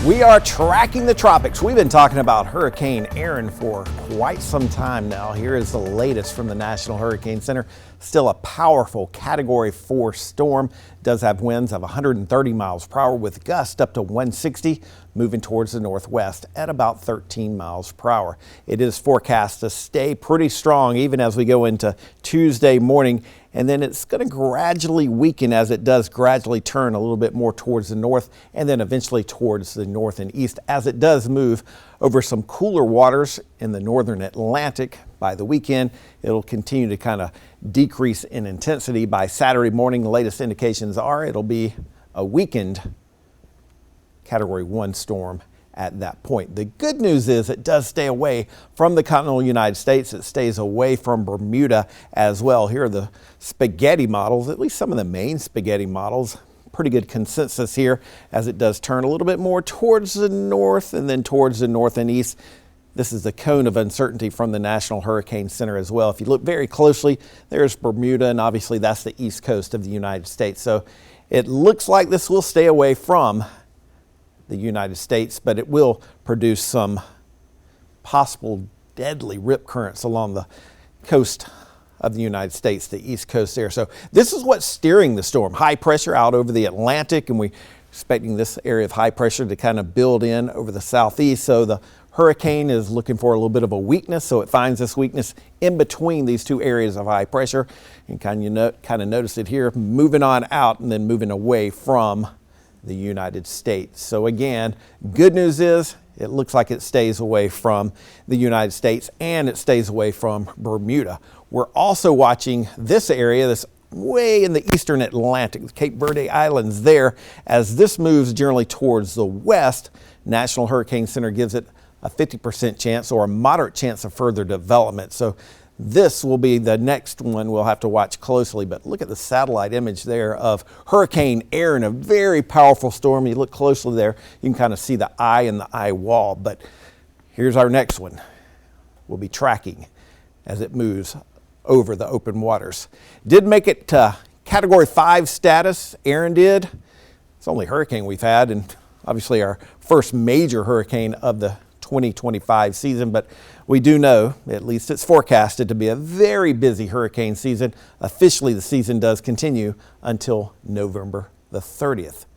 We are tracking the tropics. We've been talking about Hurricane Erin for quite some time now. Here is the latest from the National Hurricane Center. Still a powerful Category 4 storm. Does have winds of 130 miles per hour with gusts up to 160, moving towards the northwest at about 13 miles per hour. It is forecast to stay pretty strong even as we go into Tuesday morning, and then it's going to gradually weaken as it does gradually turn a little bit more towards the north and then eventually towards the north and east as it does move over some cooler waters in the northern Atlantic. By the weekend, it'll continue to kind of decrease in intensity. By Saturday morning, the latest indications are it'll be a weakened Category 1 storm at that point. The good news is it does stay away from the continental United States. It stays away from Bermuda as well. Here are the spaghetti models, at least some of the main spaghetti models. Pretty good consensus here as it does turn a little bit more towards the north and then towards the north and east. This is the cone of uncertainty from the National Hurricane Center as well. If you look very closely, there's Bermuda, and obviously that's the east coast of the United States. So it looks like this will stay away from the United States, but it will produce some possible deadly rip currents along the coast of the United States, the east coast there. So this is what's steering the storm. High pressure out over the Atlantic, and we're expecting this area of high pressure to kind of build in over the southeast. So the hurricane is looking for a little bit of a weakness, so it finds this weakness in between these two areas of high pressure. And kind of notice it here, moving on out and then moving away from the United States. So again, good news is it looks like it stays away from the United States and it stays away from Bermuda. We're also watching this area, this way in the eastern Atlantic, the Cape Verde Islands there. As this moves generally towards the west, National Hurricane Center gives it a 50% chance or a moderate chance of further development. So this will be the next one we'll have to watch closely. But look at the satellite image there of Hurricane Erin, a very powerful storm. You look closely there, you can kind of see the eye and the eye wall. But here's our next one. We'll be tracking as it moves over the open waters. Did make it to Category 5 status. Erin did. It's the only hurricane we've had, and obviously our first major hurricane of the 2025 season, but we do know, at least it's forecasted to be a very busy hurricane season. Officially, the season does continue until November the 30th.